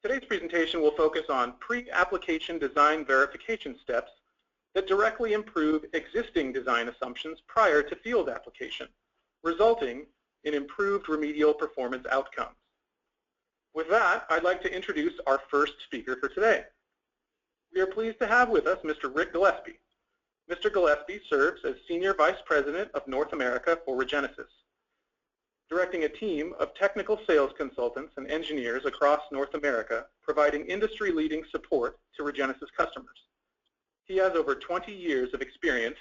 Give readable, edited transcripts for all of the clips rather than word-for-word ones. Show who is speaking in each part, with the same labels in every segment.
Speaker 1: Today's presentation will focus on pre-application design verification steps that directly improve existing design assumptions prior to field application, resulting in improved remedial performance outcomes. With that, I'd like to introduce our first speaker for today. We are pleased to have with us Mr. Rick Gillespie. Mr. Gillespie serves as Senior Vice President of North America for REGENESIS, directing a team of technical sales consultants and engineers across North America, providing industry-leading support to REGENESIS customers. He has over 20 years of experience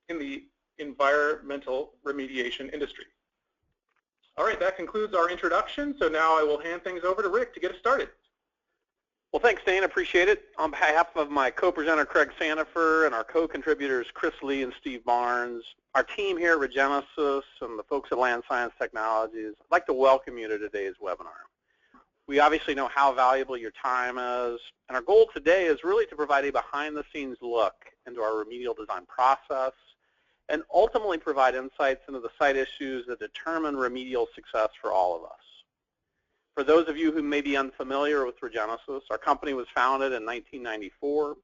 Speaker 1: in the environmental remediation industry. All right, that concludes our introduction, so now I will hand things over to Rick to get us started.
Speaker 2: Well, thanks, Dane. Appreciate it. On behalf of my co-presenter, Craig Sandefur, and our co-contributors, Chris Lee and Steve Barnes, our team here at REGENESIS, and the folks at Land Science Technologies, I'd like to welcome you to today's webinar. We obviously know how valuable your time is, and our goal today is really to provide a behind-the-scenes look into our remedial design process and ultimately provide insights into the site issues that determine remedial success for all of us. For those of you who may be unfamiliar with REGENESIS, our company was founded in 1994.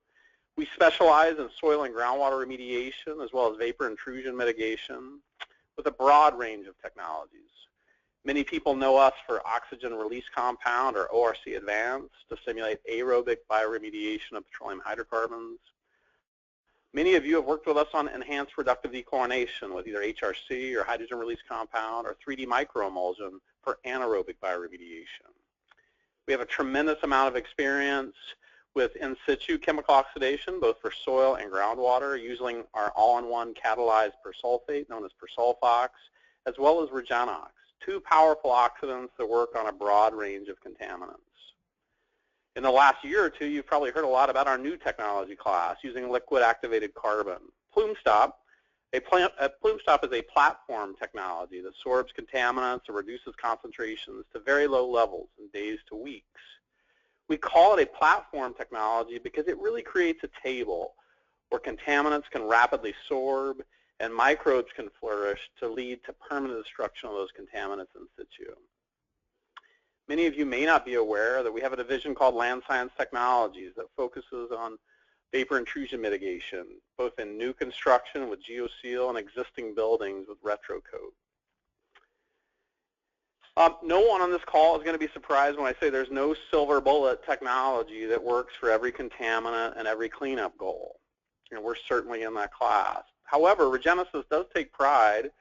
Speaker 2: We specialize in soil and groundwater remediation as well as vapor intrusion mitigation with a broad range of technologies. Many people know us for oxygen release compound, or ORC Advanced, to simulate aerobic bioremediation of petroleum hydrocarbons. Many of you have worked with us on enhanced reductive dechlorination with either HRC or hydrogen release compound or 3D microemulsion for anaerobic bioremediation. We have a tremendous amount of experience with in situ chemical oxidation, both for soil and groundwater, using our all-in-one catalyzed persulfate, known as Persulfox, as well as REGENOX, two powerful oxidants that work on a broad range of contaminants. In the last year or two, you've probably heard a lot about our new technology class using liquid activated carbon. PlumeStop is a platform technology that sorbs contaminants and reduces concentrations to very low levels in days to weeks. We call it a platform technology because it really creates a table where contaminants can rapidly sorb and microbes can flourish to lead to permanent destruction of those contaminants in situ. Many of you may not be aware that we have a division called Land Science Technologies that focuses on vapor intrusion mitigation, both in new construction with GeoSeal and existing buildings with RetroCoat. No one on this call is going to be surprised when I say there's no silver bullet technology that works for every contaminant and every cleanup goal. We're certainly in that class. However, REGENESIS does take pride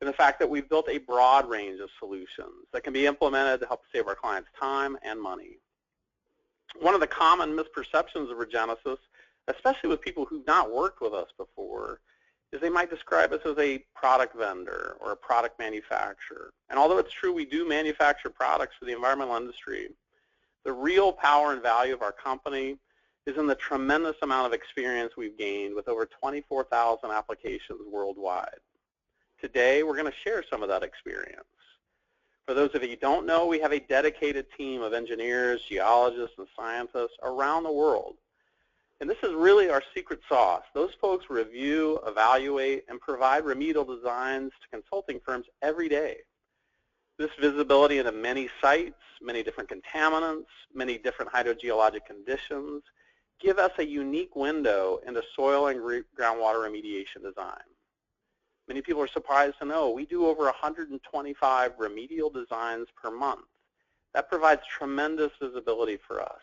Speaker 2: in the fact that we've built a broad range of solutions that can be implemented to help save our clients time and money. One of the common misperceptions of REGENESIS, especially with people who've not worked with us before, is they might describe us as a product vendor or a product manufacturer. And although it's true we do manufacture products for the environmental industry, the real power and value of our company is in the tremendous amount of experience we've gained with over 24,000 applications worldwide. Today, we're going to share some of that experience. For those of you who don't know, we have a dedicated team of engineers, geologists, and scientists around the world. And this is really our secret sauce. Those folks review, evaluate, and provide remedial designs to consulting firms every day. This visibility into many sites, many different contaminants, many different hydrogeologic conditions give us a unique window into soil and groundwater remediation design. Many people are surprised to know we do over 125 remedial designs per month. That provides tremendous visibility for us.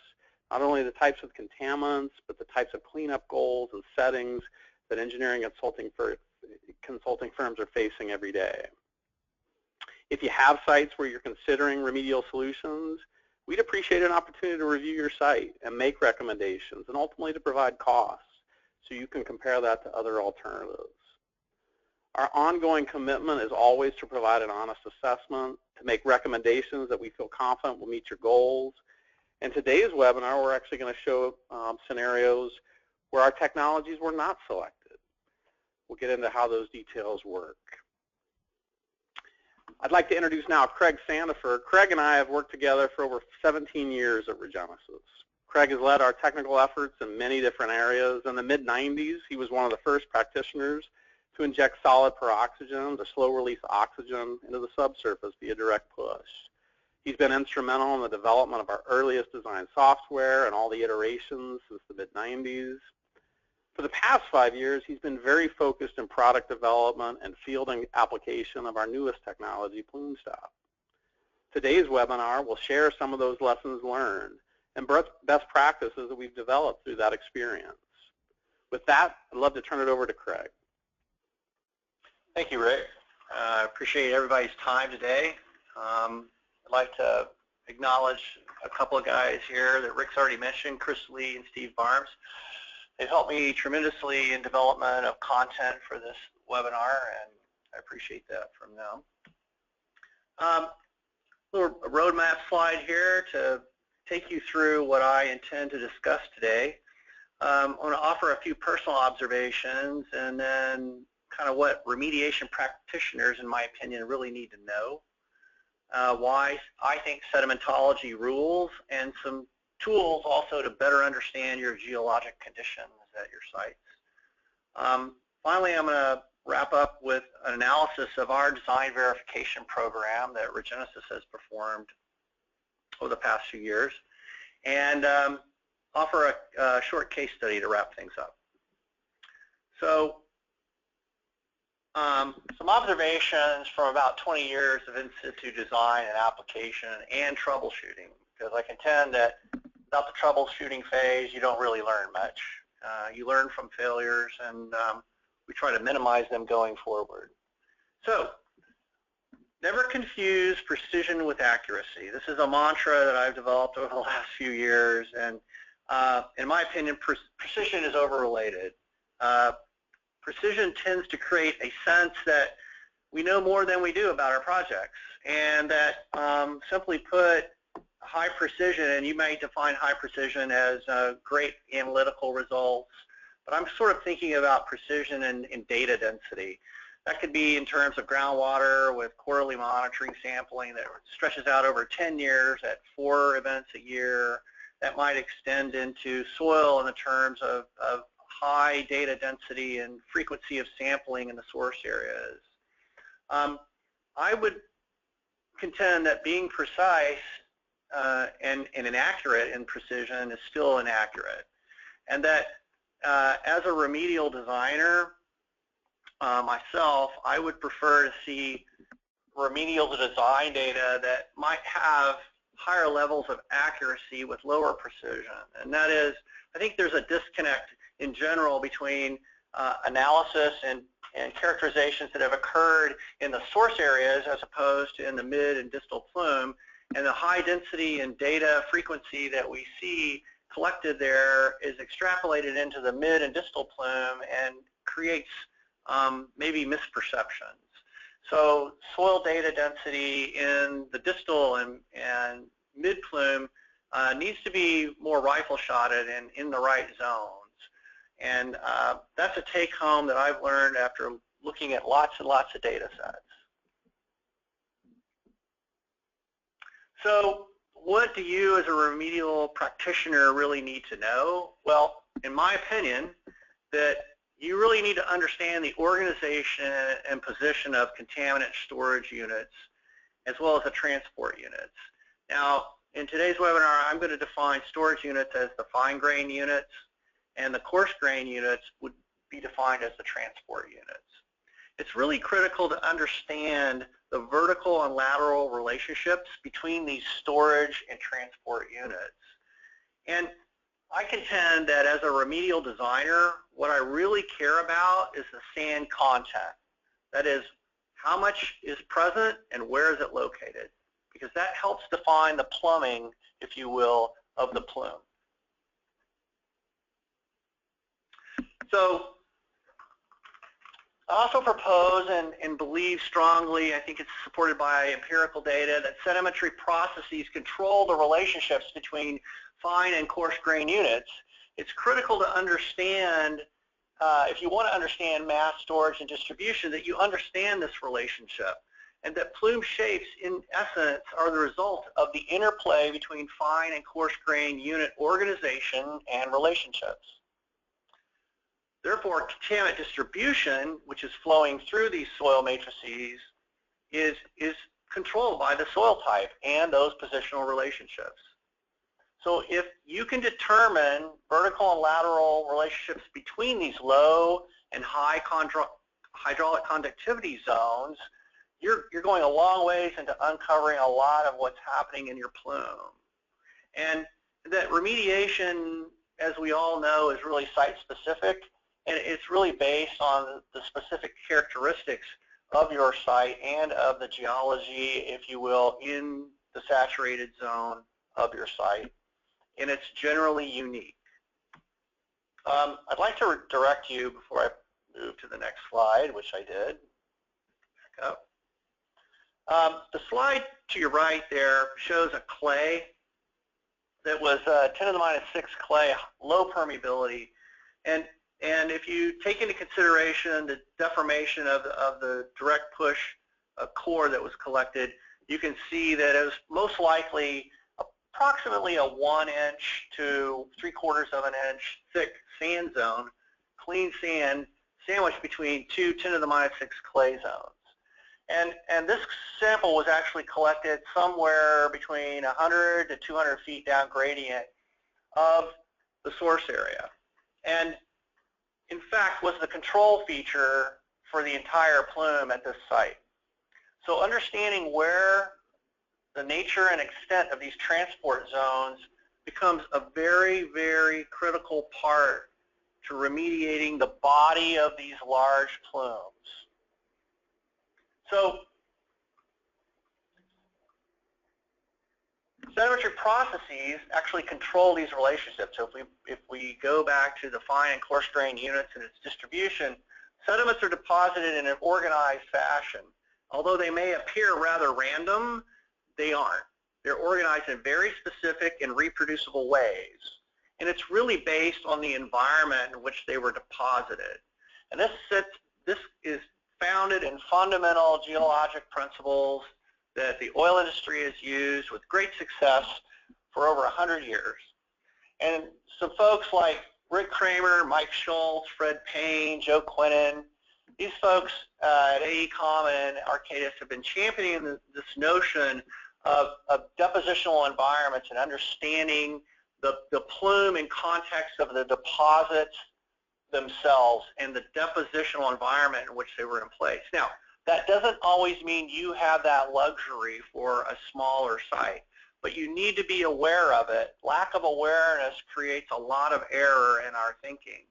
Speaker 2: Not only the types of contaminants, but the types of cleanup goals and settings that engineering consulting firms are facing every day. If you have sites where you're considering remedial solutions, we'd appreciate an opportunity to review your site and make recommendations and ultimately to provide costs so you can compare that to other alternatives. Our ongoing commitment is always to provide an honest assessment, to make recommendations that we feel confident will meet your goals. In today's webinar, we're actually going to show scenarios where our technologies were not selected. We'll get into how those details work. I'd like to introduce now Craig Sandefur. Craig and I have worked together for over 17 years at REGENESIS. Craig has led our technical efforts in many different areas. In the mid-90s, he was one of the first practitioners to inject solid peroxygen, the slow-release oxygen, into the subsurface via direct push. He's been instrumental in the development of our earliest design software and all the iterations since the mid-90s. For the past 5 years, he's been very focused in product development and field application of our newest technology, PlumeStop. Today's webinar will share some of those lessons learned and best practices that we've developed through that experience. With that, I'd love to turn it over to Craig.
Speaker 3: Thank you, Rick. I appreciate everybody's time today. I'd like to acknowledge a couple of guys here that Rick's already mentioned, Chris Lee and Steve Barnes. They've helped me tremendously in development of content for this webinar, and I appreciate that from them. Little roadmap slide here to take you through what I intend to discuss today. I'm going to offer a few personal observations and then kind of what remediation practitioners, in my opinion, really need to know, why I think sedimentology rules, and some tools also to better understand your geologic conditions at your sites. Finally, I'm going to wrap up with an analysis of our design verification program that REGENESIS has performed over the past few years, and offer a short case study to wrap things up. So, some observations from about 20 years of in situ design and application and troubleshooting, because I contend that without the troubleshooting phase, you don't really learn much. You learn from failures, and we try to minimize them going forward. So, never confuse precision with accuracy. This is a mantra that I've developed over the last few years, and in my opinion, precision is overrated. Precision tends to create a sense that we know more than we do about our projects, and that simply put, high precision, and you might define high precision as great analytical results, but I'm sort of thinking about precision in data density. That could be in terms of groundwater with quarterly monitoring sampling that stretches out over 10 years at 4 events a year. That might extend into soil in the terms of high data density and frequency of sampling in the source areas. I would contend that being precise and inaccurate in precision is still inaccurate, and that as a remedial designer myself, I would prefer to see remedial design data that might have higher levels of accuracy with lower precision. And that is, I think there's a disconnect in general between analysis and characterizations that have occurred in the source areas as opposed to in the mid and distal plume, and the high density and data frequency that we see collected there is extrapolated into the mid and distal plume and creates maybe misperceptions. So soil data density in the distal and mid plume needs to be more rifle shotted and in the right zones. And that's a take home that I've learned after looking at lots and lots of data sets. So what do you as a remedial practitioner really need to know? Well, in my opinion, that you really need to understand the organization and position of contaminant storage units as well as the transport units. Now, in today's webinar, I'm going to define storage units as the fine grain units, and the coarse grain units would be defined as the transport units. It's really critical to understand the vertical and lateral relationships between these storage and transport units. And I contend that as a remedial designer, what I really care about is the sand content. That is, how much is present and where is it located? Because that helps define the plumbing, if you will, of the plume. So I also propose and believe strongly, I think it's supported by empirical data, that sedimentary processes control the relationships between fine and coarse grain units. It's critical to understand, if you want to understand mass storage and distribution, that you understand this relationship, and that plume shapes, in essence, are the result of the interplay between fine and coarse grain unit organization and relationships. Therefore, contaminant distribution, which is flowing through these soil matrices, is controlled by the soil type and those positional relationships. So if you can determine vertical and lateral relationships between these low and high hydraulic conductivity zones, you're going a long ways into uncovering a lot of what's happening in your plume. And that remediation, as we all know, is really site-specific, and it's really based on the specific characteristics of your site and of the geology, if you will, in the saturated zone of your site, and it's generally unique. I'd like to direct you, before I move to the next slide, which I did. Back up. The slide to your right there shows a clay that was 10 to the minus 6 clay, low permeability, and if you take into consideration the deformation of the direct push core that was collected, you can see that it was most likely approximately a 1 inch to 3/4 of an inch thick sand zone, clean sand, sandwiched between two 10 to the minus 6 clay zones. And this sample was actually collected somewhere between 100 to 200 feet down gradient of the source area. And in fact, was the control feature for the entire plume at this site. So understanding where the nature and extent of these transport zones becomes a very, very critical part to remediating the body of these large plumes. So sedimentary processes actually control these relationships. So if we go back to the fine and coarse grain units and its distribution, sediments are deposited in an organized fashion. Although they may appear rather random, they aren't. They're organized in very specific and reproducible ways. And it's really based on the environment in which they were deposited. And this is founded in fundamental geologic principles that the oil industry has used with great success for over 100 years. And some folks like Rick Kramer, Mike Schultz, Fred Payne, Joe Quinnen, these folks at AECOM and Arcadis have been championing this notion of depositional environments and understanding the plume in context of the deposits themselves and the depositional environment in which they were in place. Now, that doesn't always mean you have that luxury for a smaller site, but you need to be aware of it. Lack of awareness creates a lot of error in our thinking.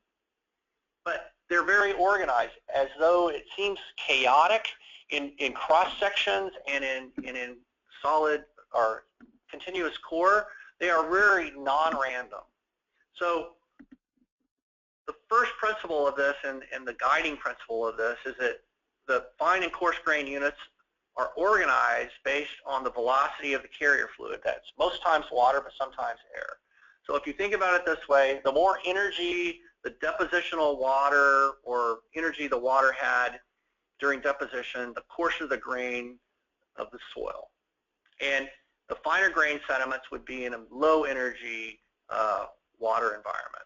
Speaker 3: But they're very organized, as though it seems chaotic in cross sections and in solid or continuous core. They are very non-random. So the first principle of this and the guiding principle of this is that the fine and coarse grain units are organized based on the velocity of the carrier fluid. That's most times water, but sometimes air. So if you think about it this way, the more energy the depositional water or energy the water had during deposition, the coarser the grain of the soil. And the finer grain sediments would be in a low energy water environments.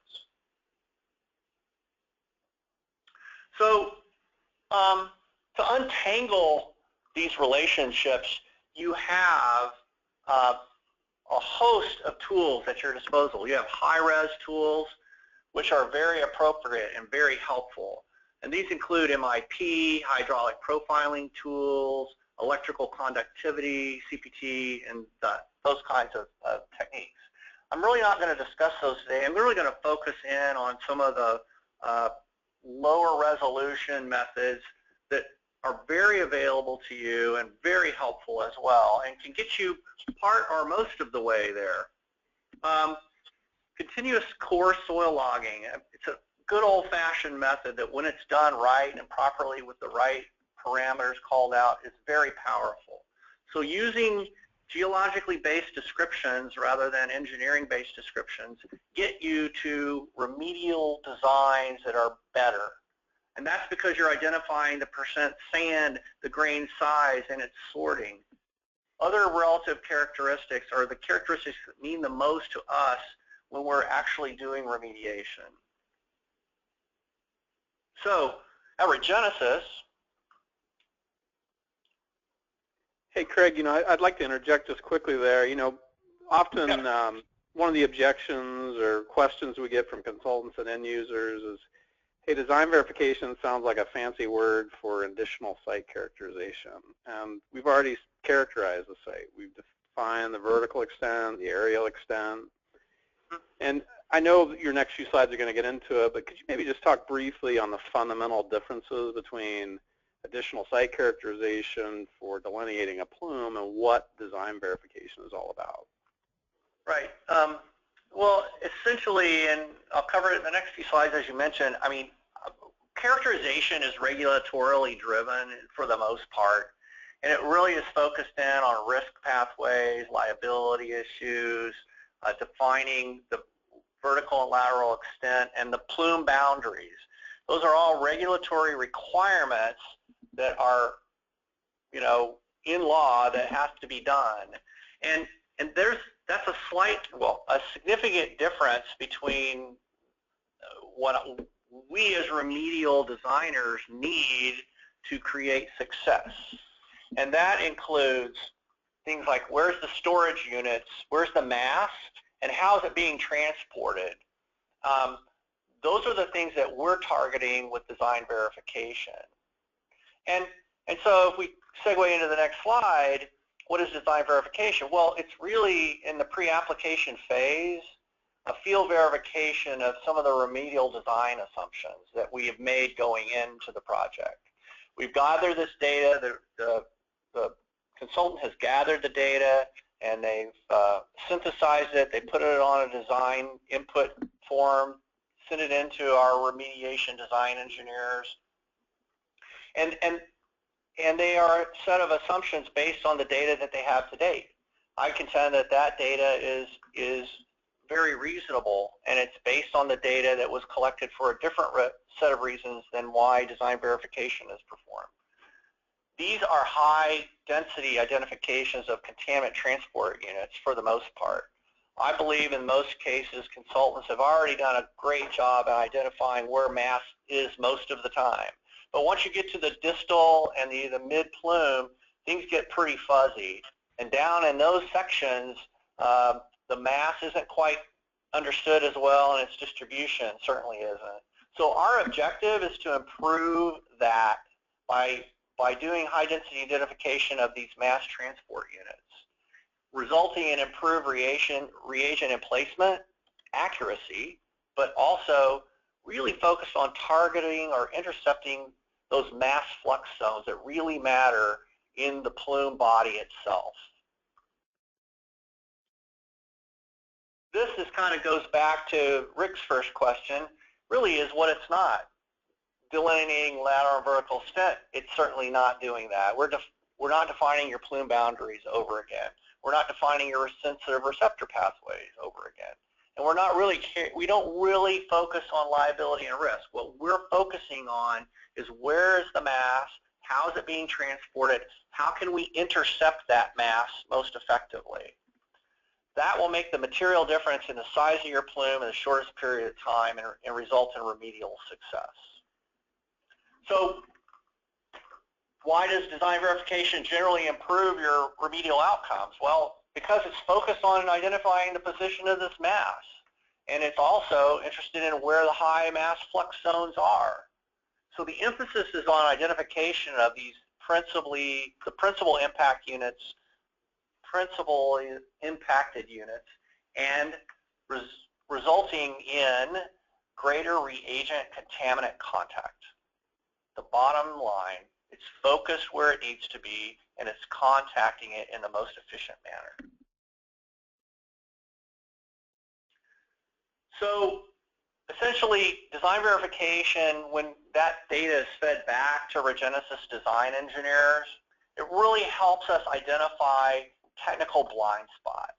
Speaker 3: So to untangle these relationships, you have a host of tools at your disposal. You have high-res tools, which are very appropriate and very helpful. And these include MIP, hydraulic profiling tools, electrical conductivity, CPT, and those kinds of techniques. I'm really not going to discuss those today. I'm really going to focus in on some of the lower resolution methods that are very available to you and very helpful as well, and can get you part or most of the way there. Continuous core soil logging. It's a good old-fashioned method that when it's done right and properly with the right parameters called out is very powerful. So using geologically based descriptions rather than engineering based descriptions get you to remedial designs that are better. And that's because you're identifying the percent sand, the grain size, and its sorting. Other relative characteristics are the characteristics that mean the most to us when we're actually doing remediation. So at REGENESIS,
Speaker 2: Hey, Craig, I'd like to interject just quickly there. Often one of the objections or questions we get from consultants and end users is, hey, design verification sounds like a fancy word for additional site characterization. And we've already characterized the site. We've defined the vertical extent, the aerial extent. And I know that your next few slides are going to get into it, but could you maybe just talk briefly on the fundamental differences between additional site characterization for delineating a plume and what design verification is all about?
Speaker 3: Right. Well, essentially, and I'll cover it in the next few slides, as you mentioned, I mean, characterization is regulatorily driven for the most part, and it really is focused in on risk pathways, liability issues, defining the vertical and lateral extent, and the plume boundaries. Those are all regulatory requirements that are, in law that has to be done. And that's a significant difference between what we as remedial designers need to create success. And that includes things like where's the storage units, where's the mass, and how is it being transported. Those are the things that we're targeting with design verification. And so if we segue into the next slide, what is design verification? Well, it's really in the pre-application phase, a field verification of some of the remedial design assumptions that we have made going into the project. We've gathered this data, the consultant has gathered the data, and they've synthesized it, they put it on a design input form, sent it into our remediation design engineers, and they are a set of assumptions based on the data that they have to date. I contend that that data is very reasonable, and it's based on the data that was collected for a different set of reasons than why design verification is performed. These are high-density identifications of contaminant transport units for the most part. I believe in most cases consultants have already done a great job at identifying where mass is most of the time. But once you get to the distal and the mid-plume, things get pretty fuzzy. And down in those sections, the mass isn't quite understood as well, and its distribution certainly isn't. So our objective is to improve that by doing high-density identification of these mass transport units, resulting in improved reagent emplacement, accuracy, but also really focused on targeting or intercepting those mass flux zones that really matter in the plume body itself. This kind of goes back to Rick's first question, really is what it's not. Delineating lateral and vertical extent, it's certainly not doing that. We're not defining your plume boundaries over again. We're not defining your sensitive receptor pathways over again. And we don't really focus on liability and risk. What we're focusing on is where is the mass, how is it being transported, how can we intercept that mass most effectively. That will make the material difference in the size of your plume in the shortest period of time and result in remedial success. So why does design verification generally improve your remedial outcomes? Well, because it's focused on identifying the position of this mass, and it's also interested in where the high mass flux zones are. So the emphasis is on identification of these the principal impacted units, and resulting in greater reagent contaminant contact. The bottom line, it's focused where it needs to be, and it's contacting it in the most efficient manner. So essentially, design verification, when that data is fed back to REGENESIS design engineers, it really helps us identify technical blind spots.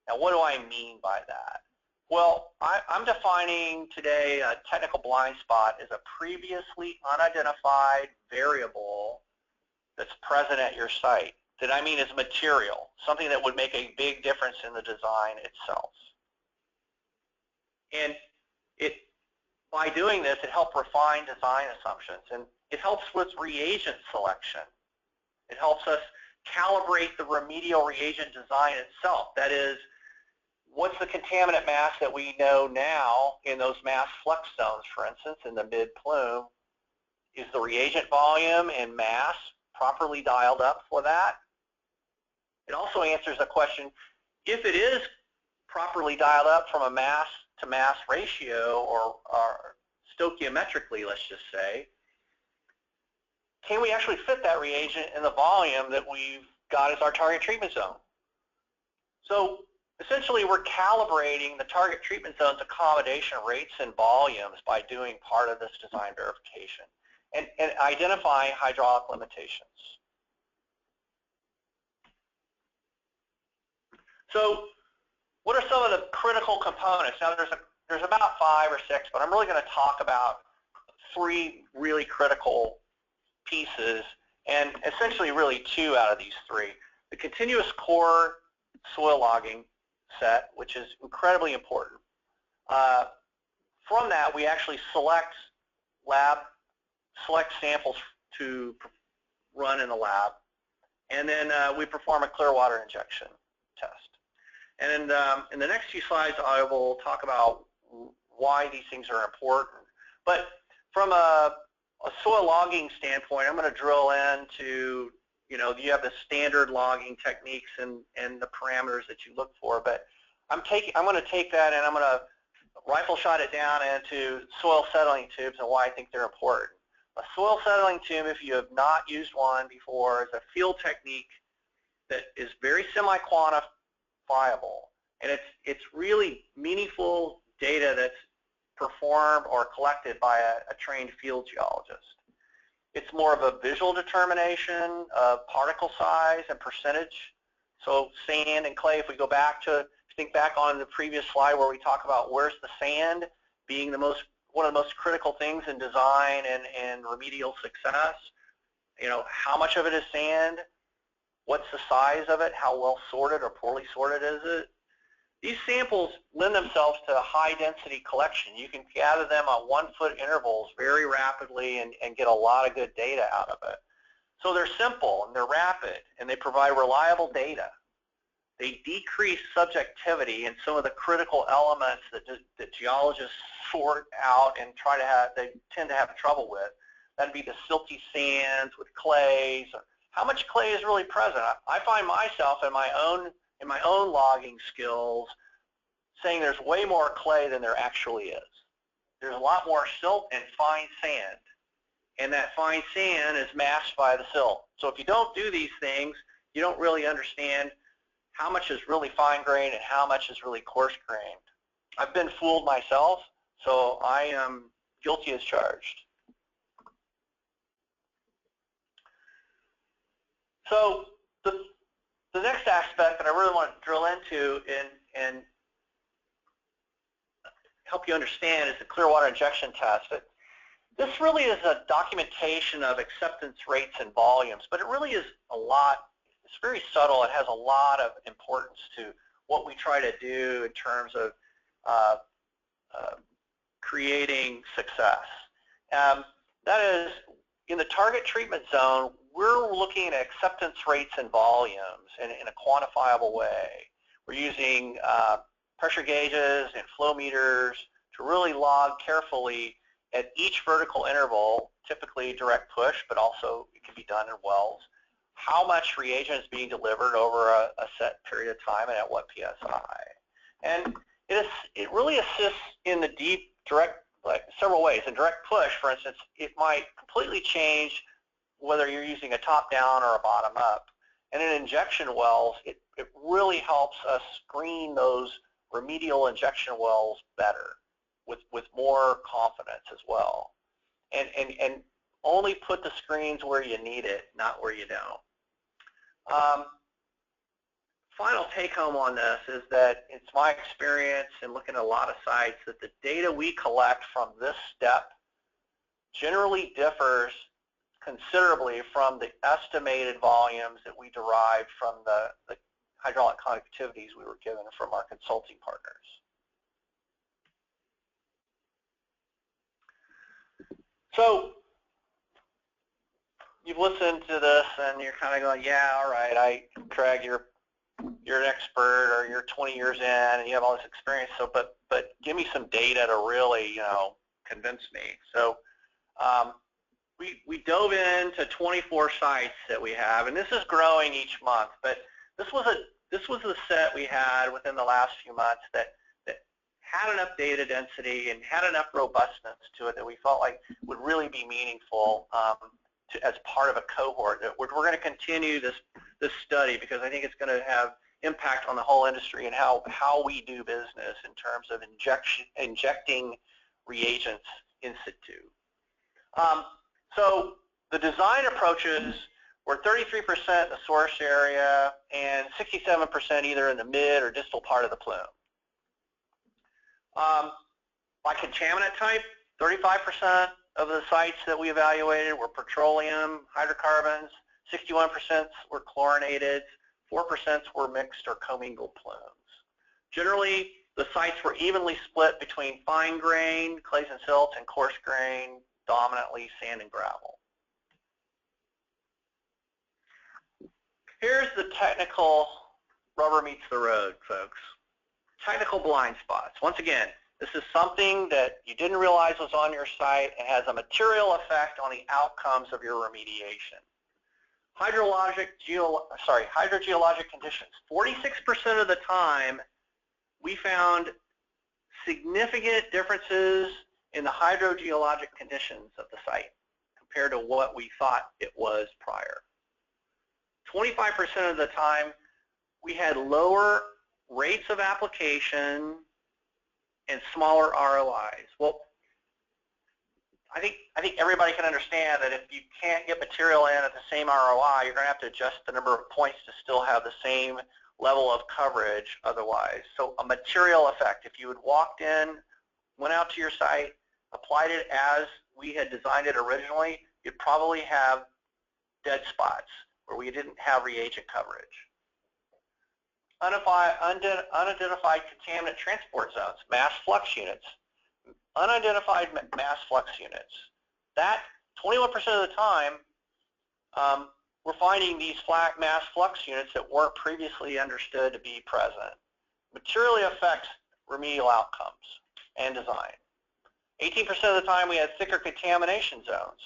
Speaker 3: Now, what do I mean by that? Well, I'm defining today a technical blind spot as a previously unidentified variable that's present at your site. That I mean is material, something that would make a big difference in the design itself. And by doing this, it helps refine design assumptions, and it helps with reagent selection. It helps us calibrate the remedial reagent design itself. That is, what's the contaminant mass that we know now in those mass flux zones, for instance, in the mid-plume? Is the reagent volume and mass properly dialed up for that? It also answers the question, if it is properly dialed up from a mass to mass ratio or stoichiometrically, let's just say, can we actually fit that reagent in the volume that we've got as our target treatment zone? So essentially, we're calibrating the target treatment zone's accommodation rates and volumes by doing part of this design verification and identifying hydraulic limitations. So what are some of the critical components? Now, there's about 5 or 6, but I'm really going to talk about 3 really critical pieces, and essentially really 2 out of these 3. The continuous core soil logging set, which is incredibly important. From that, we actually select samples to run in the lab, and then we perform a clear water injection test. And then in the next few slides, I will talk about why these things are important. But from a soil logging standpoint, I'm going to drill into, you have the standard logging techniques and the parameters that you look for. But I'm going to take that and I'm going to rifle shot it down into soil settling tubes and why I think they're important. A soil settling tube, if you have not used one before, is a field technique that is very semi-quantifiable, and it's really meaningful data that's performed or collected by a trained field geologist. It's more of a visual determination of particle size and percentage. So sand and clay, if we go back to, think back on the previous slide where we talk about where's the sand being one of the most critical things in design and remedial success. How much of it is sand? What's the size of it? How well sorted or poorly sorted is it? These samples lend themselves to high density collection. You can gather them on 1-foot intervals very rapidly and get a lot of good data out of it. So they're simple and they're rapid and they provide reliable data. They decrease subjectivity in some of the critical elements that geologists sort out and they tend to have trouble with. That'd be the silty sands with clays. How much clay is really present? I find myself in my own logging skills saying there's way more clay than there actually is. There's a lot more silt and fine sand, and that fine sand is masked by the silt. So if you don't do these things, you don't really understand how much is really fine-grained and how much is really coarse-grained. I've been fooled myself, so I am guilty as charged. So the next aspect that I really want to drill into and help you understand is the clear water injection test. This really is a documentation of acceptance rates and volumes, but it really is a lot. It's very subtle. It has a lot of importance to what we try to do in terms of creating success. That is, in the target treatment zone, we're looking at acceptance rates and volumes in a quantifiable way. We're using pressure gauges and flow meters to really log carefully at each vertical interval, typically direct push, but also it can be done in wells, how much reagent is being delivered over a set period of time and at what PSI. And it really assists in the deep direct, like several ways. In direct push, for instance, it might completely change whether you're using a top-down or a bottom-up. And in injection wells, it really helps us screen those remedial injection wells better with more confidence as well. And only put the screens where you need it, not where you don't. Final take-home on this is that it's my experience in looking at a lot of sites that the data we collect from this step generally differs considerably from the estimated volumes that we derived from the hydraulic connectivities we were given from our consulting partners. So you've listened to this and you're kind of going, yeah, all right, Craig, you're an expert, or you're 20 years in and you have all this experience. So, but give me some data to really, convince me. So, we dove into 24 sites that we have, and this is growing each month. But this was a set we had within the last few months that had enough data density and had enough robustness to it that we felt like would really be meaningful as part of a cohort. That we're going to continue this study, because I think it's going to have impact on the whole industry and how we do business in terms of injecting reagents in situ. So the design approaches were 33% in the source area and 67% either in the mid or distal part of the plume. By contaminant type, 35% of the sites that we evaluated were petroleum, hydrocarbons, 61% were chlorinated, 4% were mixed or commingled plumes. Generally, the sites were evenly split between fine grain, clays and silts, and coarse grain, dominantly sand and gravel. Here's the technical rubber meets the road, folks. Technical blind spots. Once again, this is something that you didn't realize was on your site and has a material effect on the outcomes of your remediation. Hydrogeologic conditions. 46% of the time, we found significant differences in the hydrogeologic conditions of the site compared to what we thought it was prior. 25% of the time, we had lower rates of application and smaller ROIs. Well, I think everybody can understand that if you can't get material in at the same ROI, you're going to have to adjust the number of points to still have the same level of coverage otherwise. So a material effect. If you had walked in, went out to your site, applied it as we had designed it originally, you'd probably have dead spots where we didn't have reagent coverage. Unidentified contaminant transport zones, mass flux units. Unidentified mass flux units. That 21% of the time, we're finding these mass flux units that weren't previously understood to be present. Materially affects remedial outcomes and design. 18% of the time we had thicker contamination zones.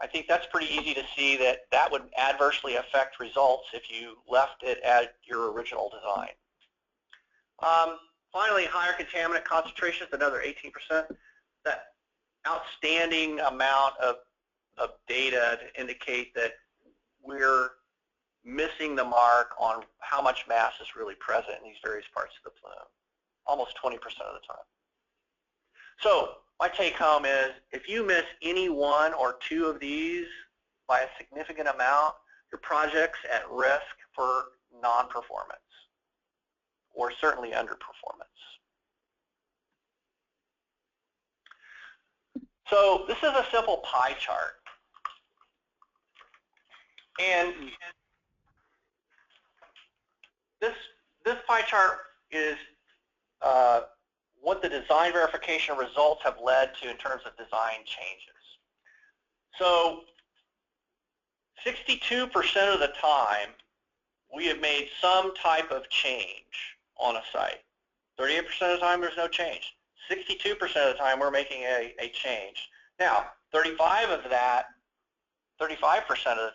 Speaker 3: I think that's pretty easy to see that would adversely affect results if you left it at your original design. Finally, higher contaminant concentrations, another 18%. That outstanding amount of data to indicate that we're missing the mark on how much mass is really present in these various parts of the plume, almost 20% of the time. So my take home is, if you miss any one or two of these by a significant amount, your project's at risk for non-performance, or certainly underperformance. So this is a simple pie chart. And this pie chart is what the design verification results have led to in terms of design changes. So 62% of the time, we have made some type of change on a site. 38% of the time, there's no change. 62% of the time, we're making a change. Now, 35% of the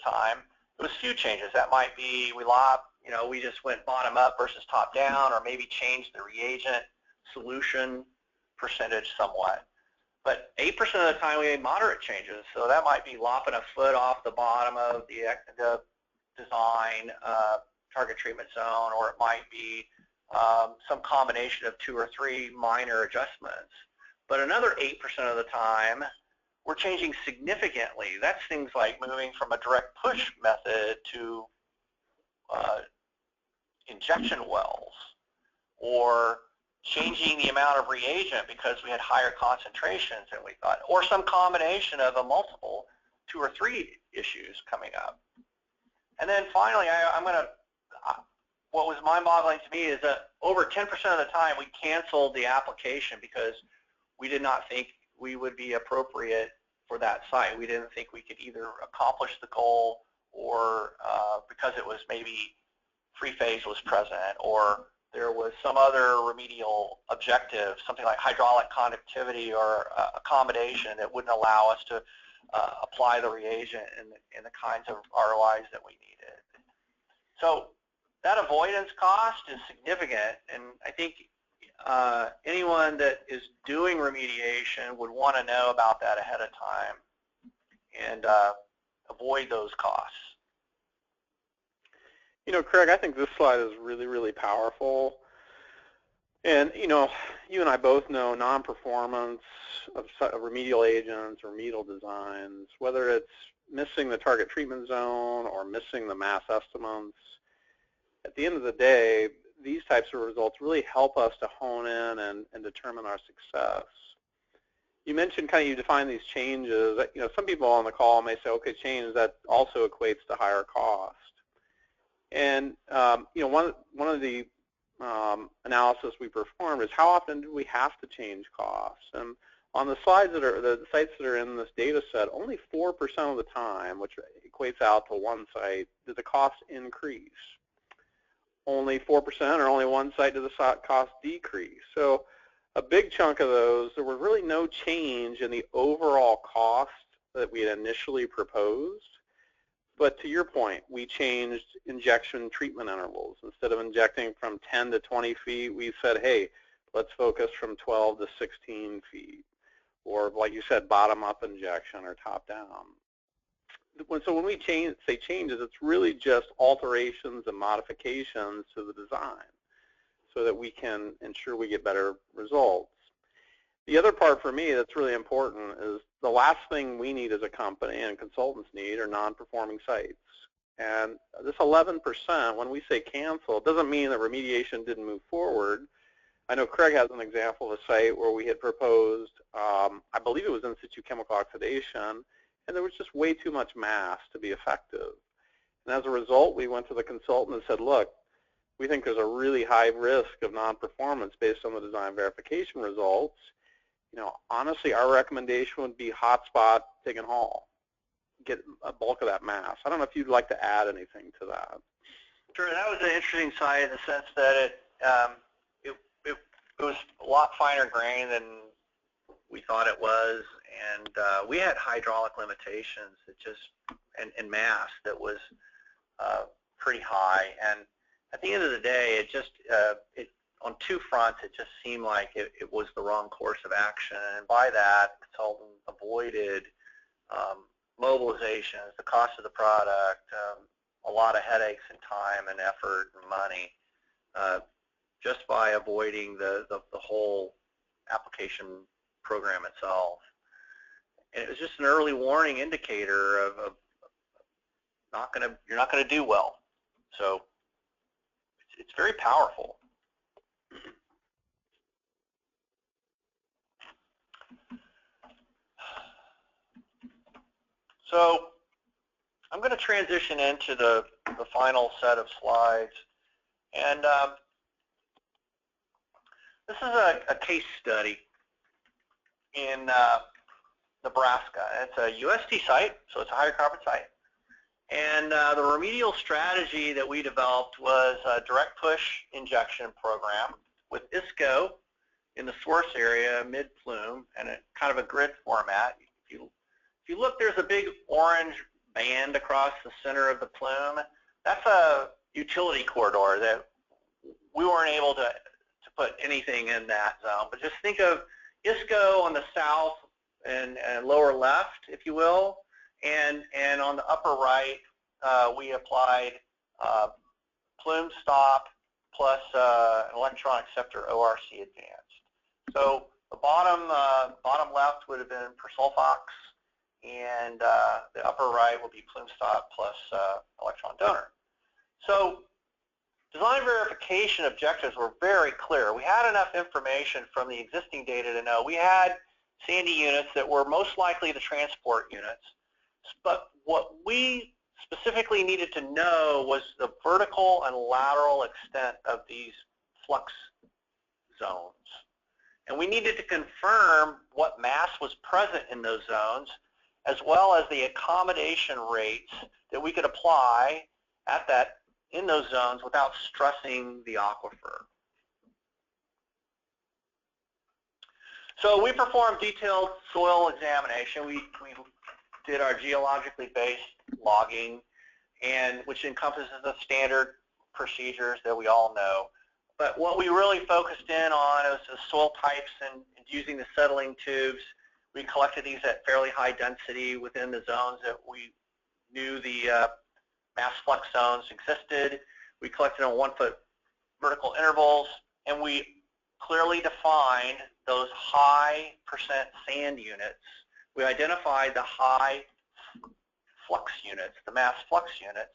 Speaker 3: time, it was few changes. That might be we just went bottom up versus top down, or maybe changed the reagent solution percentage somewhat. But 8% of the time, we made moderate changes. So that might be lopping a foot off the bottom of the design target treatment zone, or it might be some combination of 2 or 3 minor adjustments. But another 8% of the time, we're changing significantly. That's things like moving from a direct push method to injection wells, or changing the amount of reagent because we had higher concentrations than we thought, or some combination of a multiple 2 or 3 issues coming up. And then finally, what was mind-boggling to me is that over 10% of the time we canceled the application because we did not think we would be appropriate for that site. We didn't think we could either accomplish the goal, or because it was maybe free phase was present, or there was some other remedial objective, something like hydraulic conductivity or accommodation that wouldn't allow us to apply the reagent in the kinds of ROIs that we needed. So that avoidance cost is significant, and I think anyone that is doing remediation would want to know about that ahead of time and avoid those costs.
Speaker 2: You know, Craig, I think this slide is really, really powerful. And, you know, you and I both know non-performance of remedial agents, remedial designs, whether it's missing the target treatment zone or missing the mass estimates. At the end of the day, these types of results really help us to hone in and determine our success. You mentioned you define these changes. You know, some people on the call may say, okay, change, that also equates to higher cost. And you know, one of the analysis we performed is how often do we have to change costs? And on the slides that are the sites that are in this data set, only 4% of the time, which equates out to one site, did the cost increase. Only 4% or only one site did the cost decrease. So a big chunk of those, there was really no change in the overall cost that we had initially proposed. But to your point, we changed injection treatment intervals. Instead of injecting from 10 to 20 feet, we said, hey, let's focus from 12 to 16 feet. Or like you said, bottom-up injection or top-down. So when we say changes, it's really just alterations and modifications to the design so that we can ensure we get better results. The other part for me that's really important is the last thing we need as a company and consultants need are non-performing sites. And this 11%, when we say cancel, it doesn't mean that remediation didn't move forward. I know Craig has an example of a site where we had proposed, I believe it was in situ chemical oxidation, and there was just way too much mass to be effective. And as a result, we went to the consultant and said, look, we think there's a really high risk of non-performance based on the design verification results. You know, honestly, our recommendation would be hotspot, dig and haul, get a bulk of that mass. I don't know if you'd like to add anything to that.
Speaker 3: Sure, that was an interesting site in the sense that it was a lot finer grain than we thought it was, and we had hydraulic limitations that just and mass that was pretty high. And at the end of the day, it just on two fronts, it just seemed like it was the wrong course of action. And by that, the consultant avoided mobilizations, the cost of the product, a lot of headaches and time and effort and money, just by avoiding the whole application program itself. And it was just an early warning indicator of you're not going to do well. So it's very powerful. So I'm going to transition into the final set of slides. And this is a case study in Nebraska. It's a UST site, so it's a hydrocarbon site. And the remedial strategy that we developed was a direct push injection program with ISCO in the source area, mid-plume, and kind of a grid format. If you look, there's a big orange band across the center of the plume. That's a utility corridor that we weren't able to put anything in that zone. But just think of ISCO on the south and lower left, if you will, and on the upper right, we applied plume stop plus an electron acceptor ORC advanced. So the bottom left would have been persulfox, and the upper right will be plume stop plus electron donor. So design verification objectives were very clear. We had enough information from the existing data to know we had sandy units that were most likely the transport units, but what we specifically needed to know was the vertical and lateral extent of these flux zones. And we needed to confirm what mass was present in those zones as well as the accommodation rates that we could apply in those zones without stressing the aquifer. So we performed detailed soil examination. We did our geologically based logging, which encompasses the standard procedures that we all know. But what we really focused in on was the soil types and using the settling tubes. We collected these at fairly high density within the zones that we knew the mass flux zones existed. We collected on 1 foot vertical intervals, and we clearly defined those high percent sand units. We identified the high flux units, the mass flux units.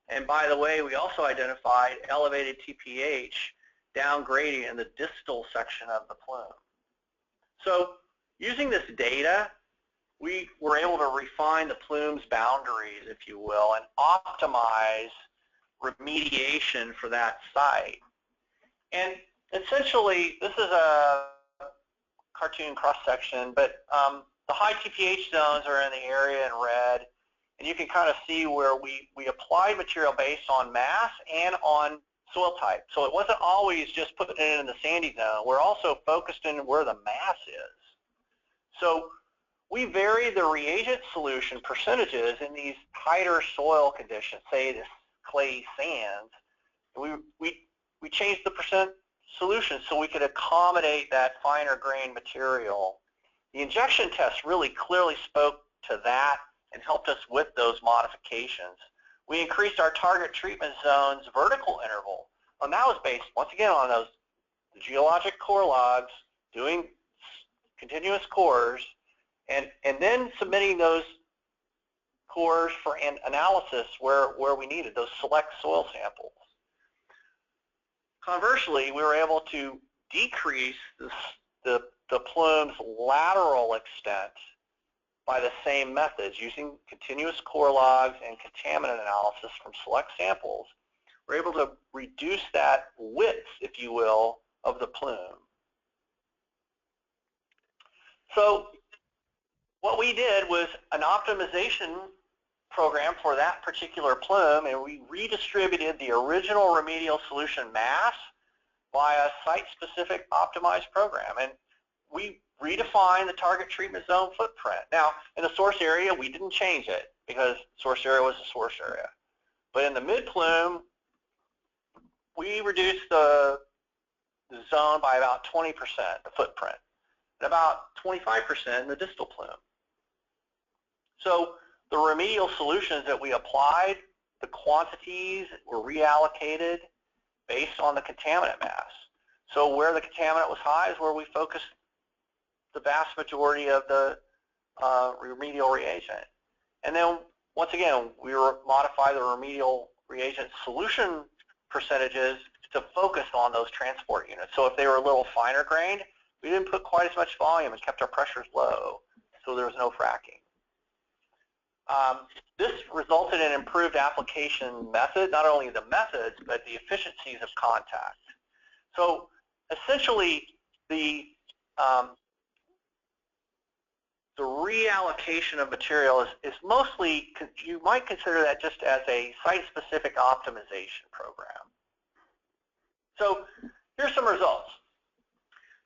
Speaker 3: And by the way, we also identified elevated TPH downgrading in the distal section of the plume. So using this data, we were able to refine the plume's boundaries, if you will, and optimize remediation for that site. And essentially, this is a cartoon cross-section, but the high TPH zones are in the area in red, and you can kind of see where we applied material based on mass and on soil type. So it wasn't always just putting it in the sandy zone. We're also focused in where the mass is. So we varied the reagent solution percentages in these tighter soil conditions, say this clay sands. We changed the percent solution so we could accommodate that finer grain material. The injection test really clearly spoke to that and helped us with those modifications. We increased our target treatment zone's vertical interval, and that was based, once again, on those geologic core logs, doing continuous cores, and then submitting those cores for an analysis where we needed those select soil samples. Conversely, we were able to decrease the plume's lateral extent by the same methods, using continuous core logs and contaminant analysis from select samples. We're able to reduce that width, if you will, of the plume. So what we did was an optimization program for that particular plume, and we redistributed the original remedial solution mass via site-specific optimized program. And we redefined the target treatment zone footprint. Now, in the source area, we didn't change it because source area was the source area. But in the mid-plume, we reduced the zone by about 20%, the footprint, and about 25% in the distal plume. So the remedial solutions that we applied, the quantities were reallocated based on the contaminant mass. So where the contaminant was high is where we focused the vast majority of the remedial reagent. And then, once again, we modify the remedial reagent solution percentages to focus on those transport units. So if they were a little finer grained, we didn't put quite as much volume and kept our pressures low, so there was no fracking. This resulted in improved application methods, not only the methods, but the efficiencies of contact. So essentially, the reallocation of material is mostly, you might consider that just as a site-specific optimization program. So here's some results.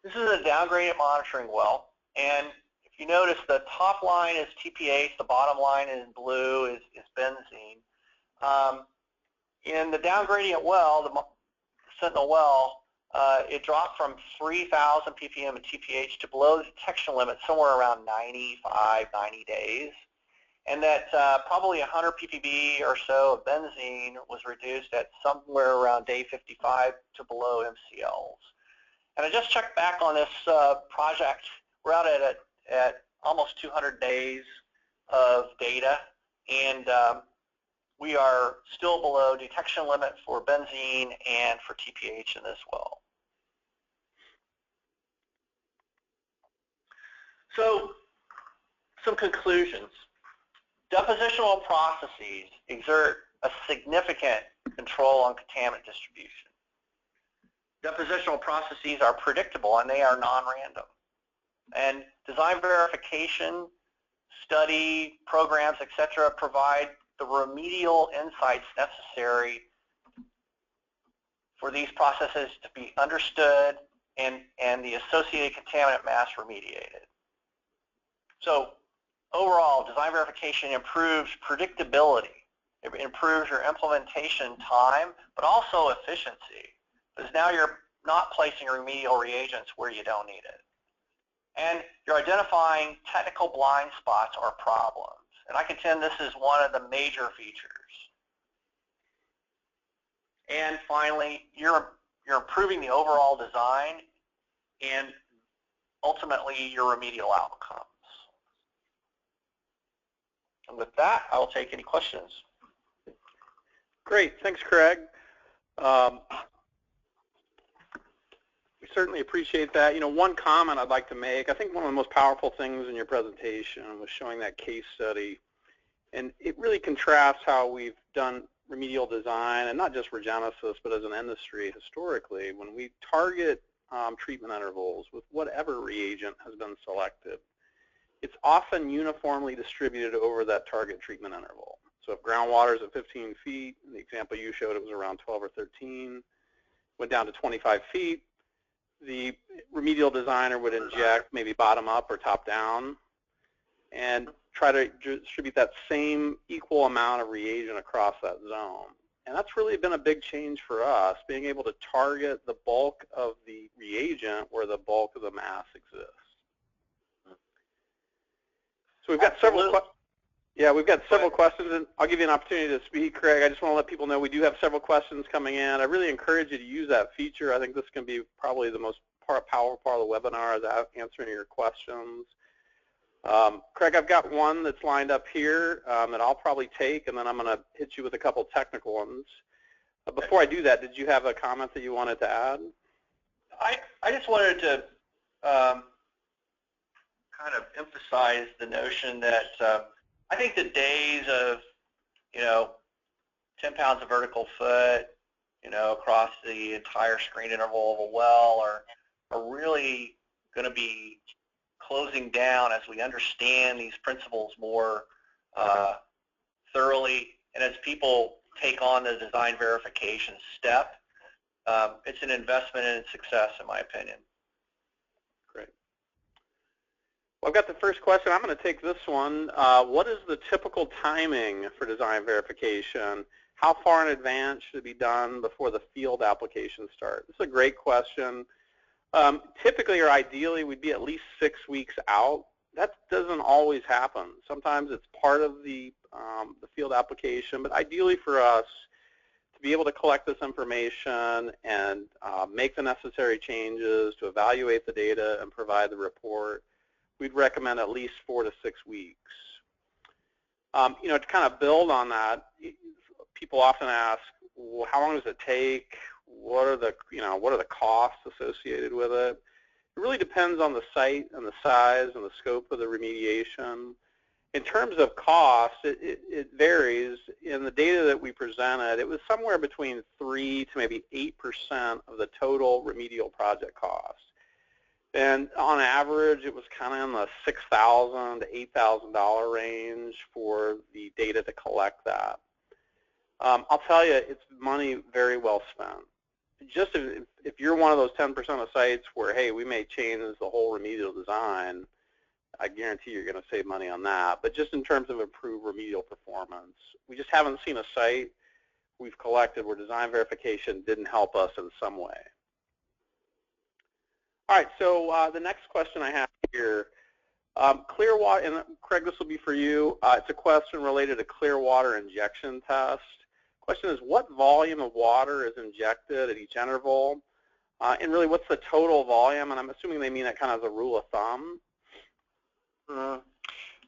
Speaker 3: This is a downgradient monitoring well, and if you notice, the top line is TPH, the bottom line in blue is benzene. In the downgradient well, the Sentinel well, it dropped from 3,000 ppm in TPH to below the detection limit somewhere around 95, 90 days. And that probably 100 ppb or so of benzene was reduced at somewhere around day 55 to below MCLs. And I just checked back on this project. We're out at almost 200 days of data, and we are still below detection limit for benzene and for TPH in this well. So, some conclusions. Depositional processes exert a significant control on contaminant distribution. Depositional processes are predictable and they are non-random. And design verification study programs, etc., provide the remedial insights necessary for these processes to be understood and the associated contaminant mass remediated. So overall, design verification improves predictability. It improves your implementation time, but also efficiency, because now you're not placing remedial reagents where you don't need it. And you're identifying technical blind spots or problems. And I contend this is one of the major features. And finally, you're improving the overall design and ultimately your remedial outcomes. And with that, I will take any questions.
Speaker 2: Great, thanks, Craig. We certainly appreciate that. You know, one comment I'd like to make, I think one of the most powerful things in your presentation was showing that case study. And it really contrasts how we've done remedial design, and not just REGENESIS, but as an industry historically, when we target treatment intervals with whatever reagent has been selected, it's often uniformly distributed over that target treatment interval. So if groundwater is at 15 feet, in the example you showed, it was around 12 or 13, went down to 25 feet, the remedial designer would inject maybe bottom up or top down and try to distribute that same equal amount of reagent across that zone. And that's really been a big change for us, being able to target the bulk of the reagent where the bulk of the mass exists. So we've got several questions, and I'll give you an opportunity to speak, Craig. I just want to let people know we do have several questions coming in. I really encourage you to use that feature. I think this can be probably the most powerful part of the webinar, is answering your questions. Craig, I've got one that's lined up here that I'll probably take, and then I'm going to hit you with a couple technical ones. Before I do that, did you have a comment that you wanted to add?
Speaker 3: I just wanted to kind of emphasize the notion that I think the days of, 10 pounds of vertical foot, across the entire screen interval of a well are really going to be closing down as we understand these principles more thoroughly, and as people take on the design verification step, it's an investment in success, in my opinion.
Speaker 2: Great. Well, I've got the first question. I'm going to take this one. What is the typical timing for design verification? How far in advance should it be done before the field applications start? This is a great question. Typically or ideally, we'd be at least 6 weeks out. That doesn't always happen. Sometimes it's part of the field application, but ideally for us to be able to collect this information and make the necessary changes to evaluate the data and provide the report, we'd recommend at least 4 to 6 weeks. To kind of build on that, people often ask, well, how long does it take? What are the costs associated with it? It really depends on the site and the size and the scope of the remediation. In terms of cost, it varies. In the data that we presented, it was somewhere between 3 to maybe 8% of the total remedial project cost. And on average, it was kind of in the $6,000 to $8,000 range for the data to collect that. I'll tell you, it's money very well spent. Just if you're one of those 10% of sites where, hey, we may change the whole remedial design, I guarantee you're going to save money on that. But just in terms of improved remedial performance, we just haven't seen a site we've collected where design verification didn't help us in some way. All right, so the next question I have here, clear water, and Craig, this will be for you. It's a question related to clear water injection test. Question is, what volume of water is injected at each interval? And really, what's the total volume? And I'm assuming they mean that kind of as a rule of thumb.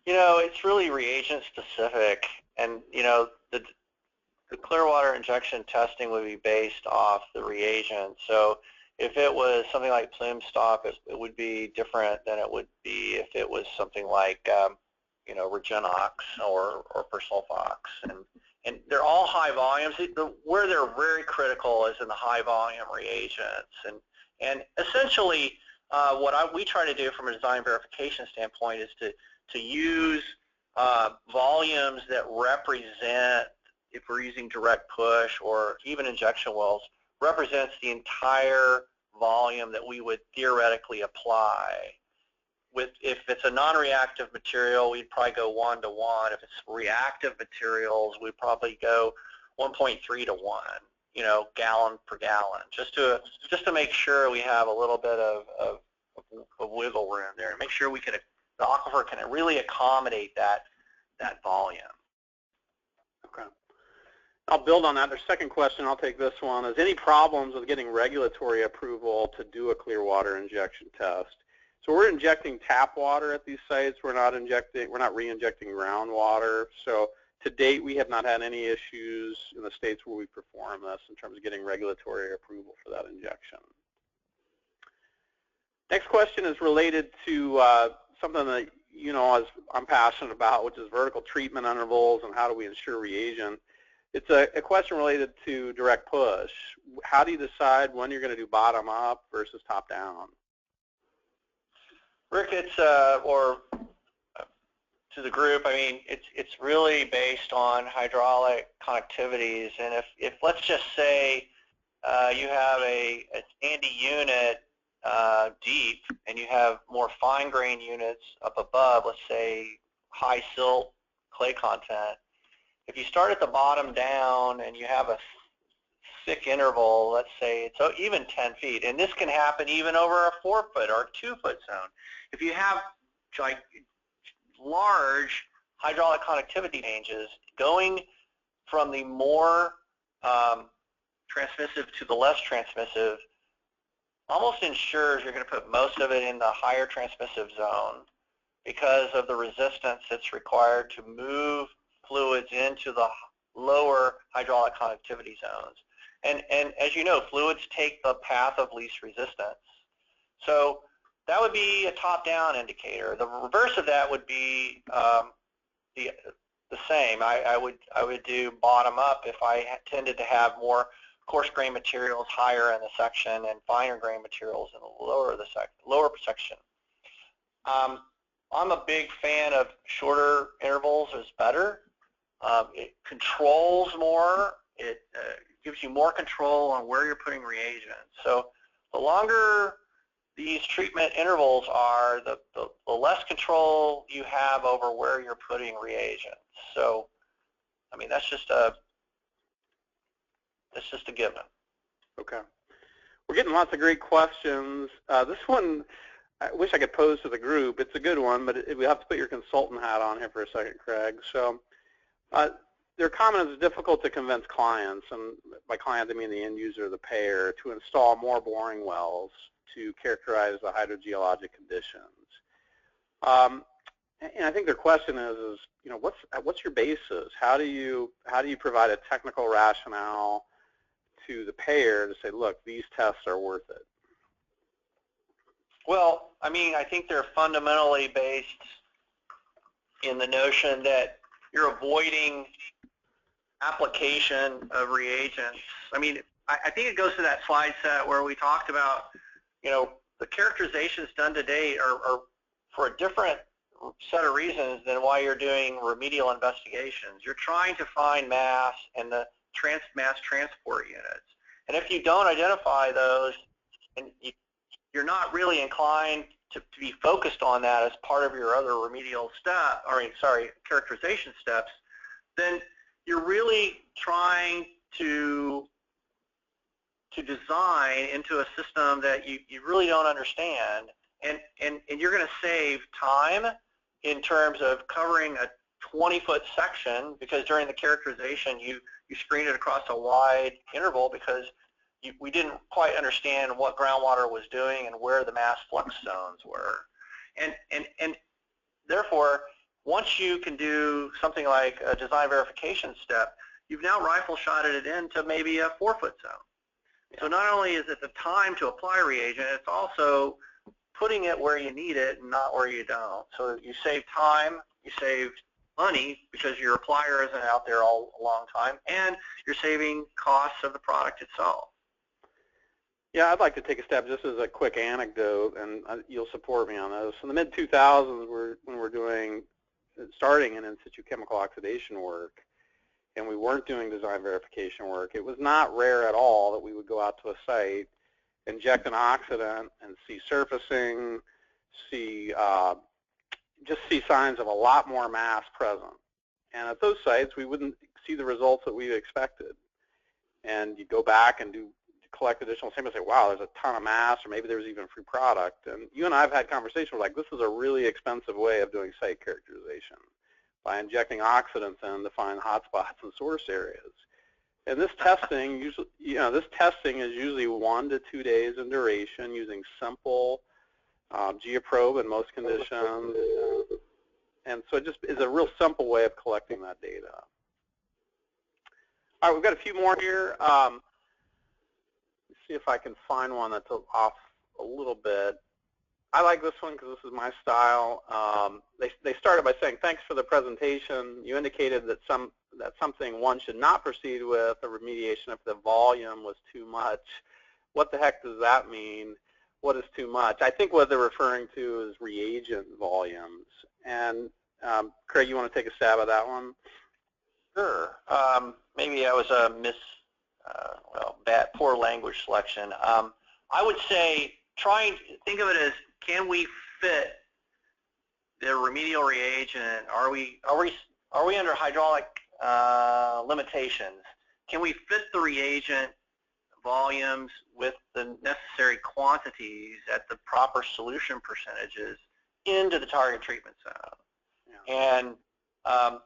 Speaker 3: It's really reagent specific. And, the clear water injection testing would be based off the reagent. So if it was something like plume stop, it would be different than it would be if it was something like, Regenox or Persulfox. And they're all high volumes. Where they're very critical is in the high volume reagents. And essentially, we try to do from a design verification standpoint is to use volumes that represent, if we're using direct push or even injection wells, represents the entire volume that we would theoretically apply. If it's a non-reactive material, we'd probably go 1-to-1. If it's reactive materials, we'd probably go 1.3 to 1, gallon per gallon, just to make sure we have a little bit of wiggle room there, and make sure the aquifer can really accommodate that volume.
Speaker 2: Okay. I'll build on that. There's a second question. I'll take this one. Is any problems with getting regulatory approval to do a clear water injection test? So we're injecting tap water at these sites. We're not re-injecting groundwater. So to date, we have not had any issues in the states where we perform this in terms of getting regulatory approval for that injection. Next question is related to something that as I'm passionate about, which is vertical treatment intervals and how do we ensure reagent. It's a question related to direct push. How do you decide when you're going to do bottom up versus top down?
Speaker 3: Rick, or to the group, it's really based on hydraulic connectivities, and if let's just say you have a sandy unit deep, and you have more fine-grained units up above, let's say high silt clay content. If you start at the bottom down and you have a thick interval, let's say it's even 10 feet, and this can happen even over a 4-foot or 2-foot zone. If you have large hydraulic connectivity changes, going from the more transmissive to the less transmissive almost ensures you're going to put most of it in the higher transmissive zone because of the resistance that's required to move fluids into the lower hydraulic connectivity zones. And as you know, fluids take the path of least resistance. So that would be a top-down indicator. The reverse of that would be the same. I would do bottom-up if I tended to have more coarse-grain materials higher in the section and finer-grain materials in the lower section. I'm a big fan of shorter intervals is better. It controls more. It gives you more control on where you're putting reagents. So the longer these treatment intervals are, the less control you have over where you're putting reagents. So, that's just a given.
Speaker 2: Okay. We're getting lots of great questions. This one, I wish I could pose to the group. It's a good one, but we have to put your consultant hat on here for a second, Craig. So their comment is difficult to convince clients, and by client I mean the end user, the payer, to install more boring wells to characterize the hydrogeologic conditions. And I think their question is what's your basis? How do you provide a technical rationale to the payer to say, look, these tests are worth it?
Speaker 3: Well, I think they're fundamentally based in the notion that you're avoiding application of reagents. I think it goes to that slide set where we talked about, the characterizations done to date are for a different set of reasons than why you're doing remedial investigations. You're trying to find mass and the mass transport units. And if you don't identify those, and you're not really inclined to be focused on that as part of your other remedial characterization steps, then you're really trying to design into a system that you really don't understand, and you're going to save time in terms of covering a 20-foot section, because during the characterization you screened it across a wide interval because we didn't quite understand what groundwater was doing and where the mass flux zones were. And therefore, once you can do something like a design verification step, you've now rifle-shotted it into maybe a 4-foot zone. So not only is it the time to apply reagent, it's also putting it where you need it and not where you don't. So you save time, you save money because your applier isn't out there all a long time, and you're saving costs of the product itself.
Speaker 2: Yeah, I'd like to take a step just as a quick anecdote, and you'll support me on this. In the mid-2000s, when we're starting in situ chemical oxidation work, and we weren't doing design verification work, it was not rare at all that we would go out to a site, inject an oxidant, and see surfacing, just see signs of a lot more mass present. And at those sites, we wouldn't see the results that we expected. And you go back and collect additional samples and say, wow, there's a ton of mass, or maybe there's even free product. And you and I have had conversations like, this is a really expensive way of doing site characterization by injecting oxidants in to find hotspots and source areas. And this testing usually, is usually 1 to 2 days in duration using simple geoprobe in most conditions. And so it just is a real simple way of collecting that data. All right, we've got a few more here. See if I can find one that's off a little bit. I like this one because this is my style. They started by saying, thanks for the presentation. You indicated that something one should not proceed with a remediation if the volume was too much. What the heck does that mean? What is too much? I think what they're referring to is reagent volumes. And Craig, you want to take a stab at that one?
Speaker 3: Sure. Maybe I was a poor language selection. I would say think of it as, can we fit the remedial reagent? Are we under hydraulic limitations? Can we fit the reagent volumes with the necessary quantities at the proper solution percentages into the target treatment zone? Yeah. And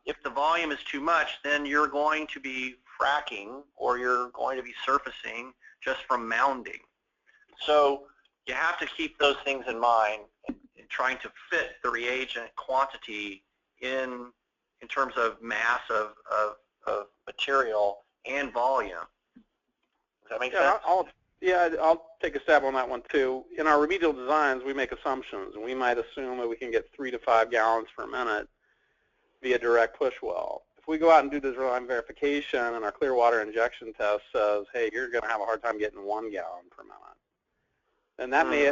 Speaker 3: if the volume is too much, then you're going to be fracking, or you're going to be surfacing just from mounding. So you have to keep those things in mind in trying to fit the reagent quantity in terms of mass of material and volume. Does that make sense?
Speaker 2: I'll take a stab on that one too. In our remedial designs, we make assumptions, and we might assume that we can get 3 to 5 gallons per minute via direct push well. If we go out and do design verification and our clear water injection test says, hey, you're going to have a hard time getting 1 gallon per minute, then that may,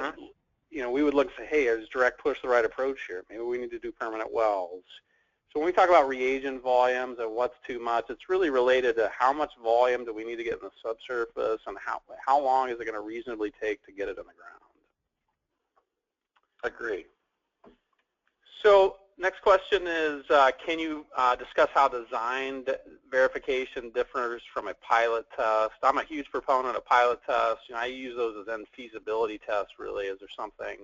Speaker 2: we would look and say, hey, is direct push the right approach here? Maybe we need to do permanent wells. So when we talk about reagent volumes and what's too much, it's really related to how much volume do we need to get in the subsurface, and how long is it going to reasonably take to get it in the ground.
Speaker 3: Agreed.
Speaker 2: So next question is, can you discuss how design verification differs from a pilot test? I'm a huge proponent of pilot tests. I use those as then feasibility tests, really. Is there something?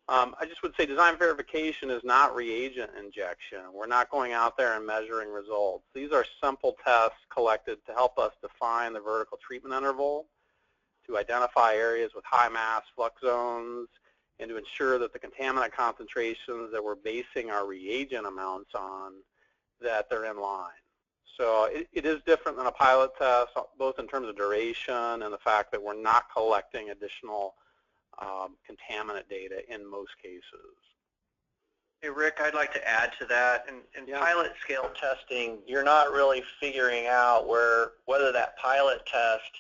Speaker 2: I just would say design verification is not reagent injection. We're not going out there and measuring results. These are simple tests collected to help us define the vertical treatment interval, to identify areas with high mass flux zones, and to ensure that the contaminant concentrations that we're basing our reagent amounts on, that they're in line. So it is different than a pilot test, both in terms of duration and the fact that we're not collecting additional contaminant data in most cases.
Speaker 3: Hey, Rick, I'd like to add to that. In pilot scale testing, you're not really figuring out whether that pilot test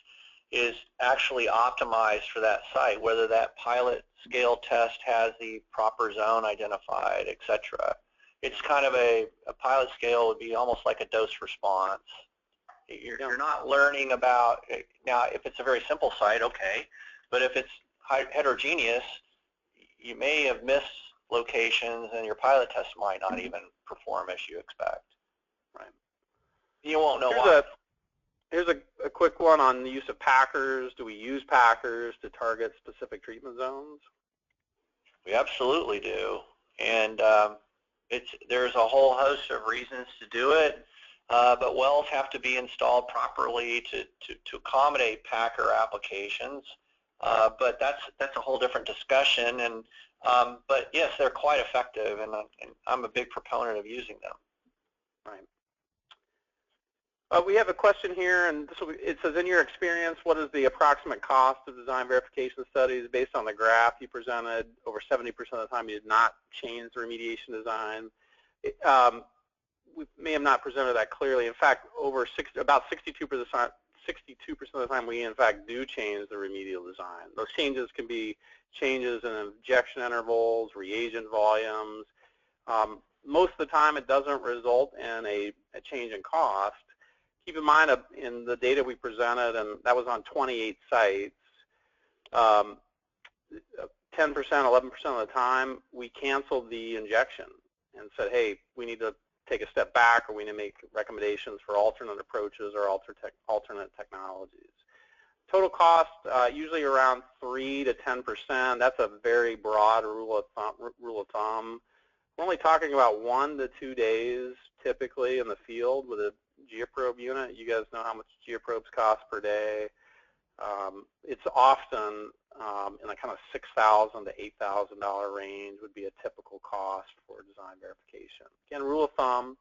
Speaker 3: is actually optimized for that site, whether that pilot scale test has the proper zone identified, etc. It's kind of a pilot scale would be almost like a dose response. You're not learning about, now if it's a very simple site, okay, but if it's heterogeneous, you may have missed locations and your pilot test might not even perform as you expect. Right. You won't know why.
Speaker 2: Here's a quick one on the use of packers. Do we use packers to target specific treatment zones?
Speaker 3: We absolutely do. And there's a whole host of reasons to do it, but wells have to be installed properly to accommodate packer applications. But that's a whole different discussion. And but yes, they're quite effective, and I'm a big proponent of using them.
Speaker 2: Right. We have a question here, and it says, in your experience, what is the approximate cost of design verification studies? Based on the graph you presented, over 70% of the time you did not change the remediation design. We may have not presented that clearly. In fact, about 62% 62% of the time we in fact do change the remedial design. Those changes can be changes in injection intervals, reagent volumes. Most of the time it doesn't result in a change in cost. Keep in mind in the data we presented, and that was on 28 sites, 10%, 11% of the time we canceled the injection and said, hey, we need to take a step back, or we need to make recommendations for alternate approaches or alternate technologies. Total cost, usually around 3 to 10%. That's a very broad rule of thumb. We're only talking about 1 to 2 days typically in the field with a geoprobe unit. You guys know how much geoprobes cost per day. It's often in the kind of $6,000 to $8,000 range would be a typical cost for design verification. Again, rule of thumb.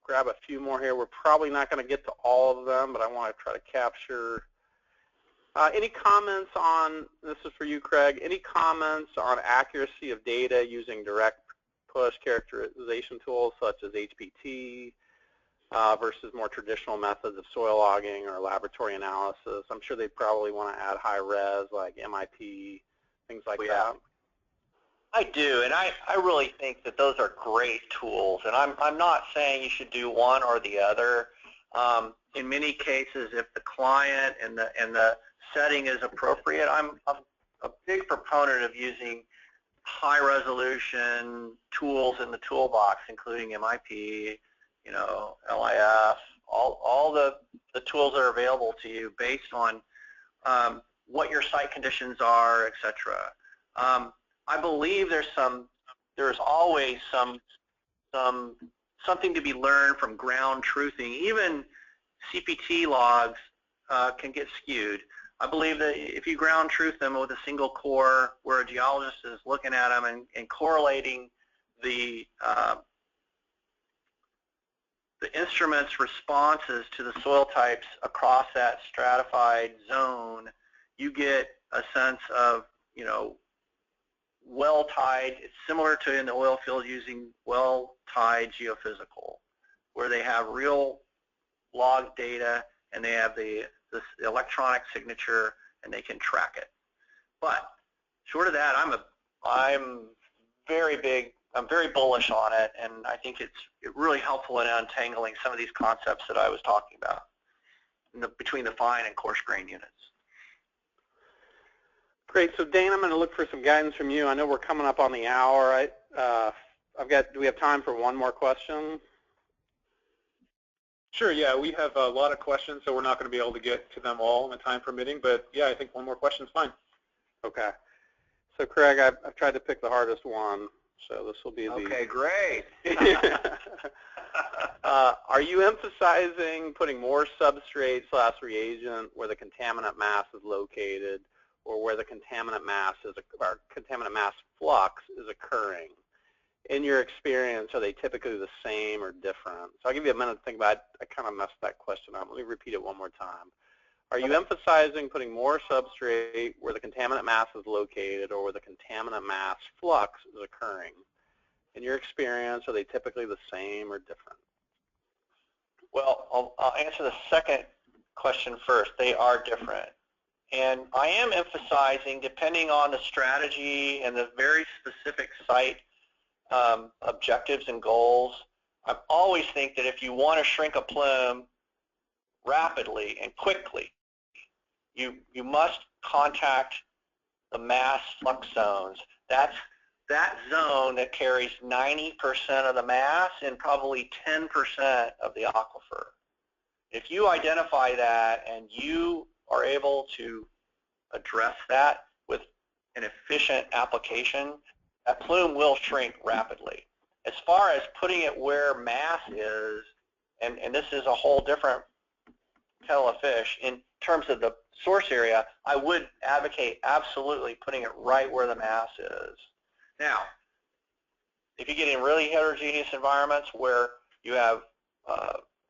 Speaker 2: Grab a few more here. We're probably not going to get to all of them, but I want to try to capture. Any comments on, this is for you, Craig, any comments on accuracy of data using direct push characterization tools such as HPT versus more traditional methods of soil logging or laboratory analysis? I'm sure they probably want to add high res like MIP, things like that.
Speaker 3: I do, and I really think that those are great tools, and I'm not saying you should do one or the other. In many cases, if the client and the setting is appropriate, I'm a big proponent of using high-resolution tools in the toolbox, including MIP, LIF, all the tools that are available to you based on what your site conditions are, etc. I believe there's always something to be learned from ground truthing. Even CPT logs can get skewed. I believe that if you ground truth them with a single core where a geologist is looking at them and correlating the instrument's responses to the soil types across that stratified zone, you get a sense of, well-tied. It's similar to in the oil field using well-tied geophysical, where they have real log data and they have this electronic signature and they can track it. But short of that, I'm very bullish on it, and I think it's really helpful in untangling some of these concepts that I was talking about between the fine and coarse grain units.
Speaker 2: Great. So Dane, I'm going to look for some guidance from you. I know we're coming up on the hour. Do we have time for one more question?
Speaker 1: Sure, yeah, we have a lot of questions, so we're not going to be able to get to them all in the time permitting, but yeah, I think one more question is fine.
Speaker 2: Okay. So Craig, I've tried to pick the hardest one, so this will be the...
Speaker 3: Okay, great.
Speaker 2: Are you emphasizing putting more substrate/reagent where the contaminant mass is located, or where the contaminant mass or contaminant mass flux is occurring? In your experience, are they typically the same or different? So I'll give you a minute to think about it. I kind of messed that question up. Let me repeat it one more time. Are you emphasizing putting more substrate where the contaminant mass is located or where the contaminant mass flux is occurring? In your experience, are they typically the same or different?
Speaker 3: Well, I'll answer the second question first. They are different. And I am emphasizing, depending on the strategy and the very specific site objectives and goals, I always think that if you want to shrink a plume rapidly and quickly, you must contact the mass flux zones. That's that zone that carries 90% of the mass and probably 10% of the aquifer. If you identify that and you are able to address that with an efficient application, that plume will shrink rapidly. As far as putting it where mass is, and this is a whole different kettle of fish, in terms of the source area, I would advocate absolutely putting it right where the mass is. Now, if you get in really heterogeneous environments where you have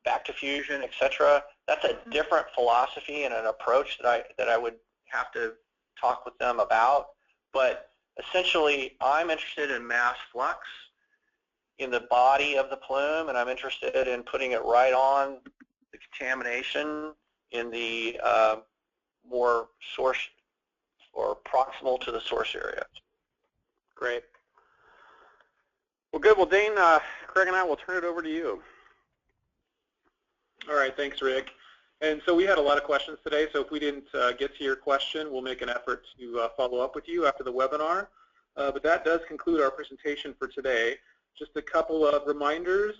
Speaker 3: back diffusion, etc., that's a different philosophy and an approach that I would have to talk with them about. But essentially, I'm interested in mass flux in the body of the plume, and I'm interested in putting it right on the contamination in the more source or proximal to the source area.
Speaker 2: Great. Well, good. Well, Dane, Craig, and I will turn it over to you.
Speaker 1: All right, thanks, Rick. And so we had a lot of questions today, so if we didn't get to your question, we'll make an effort to follow up with you after the webinar. But that does conclude our presentation for today. Just a couple of reminders.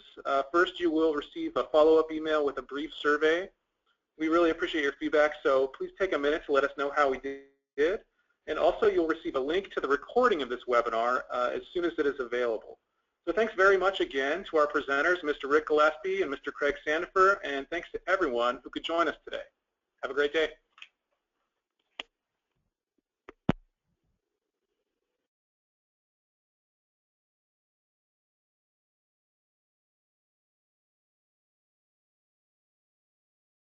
Speaker 1: First, you will receive a follow-up email with a brief survey. We really appreciate your feedback, so please take a minute to let us know how we did. And also, you'll receive a link to the recording of this webinar as soon as it is available. So thanks very much again to our presenters, Mr. Rick Gillespie and Mr. Craig Sandefur, and thanks to everyone who could join us today. Have a great day.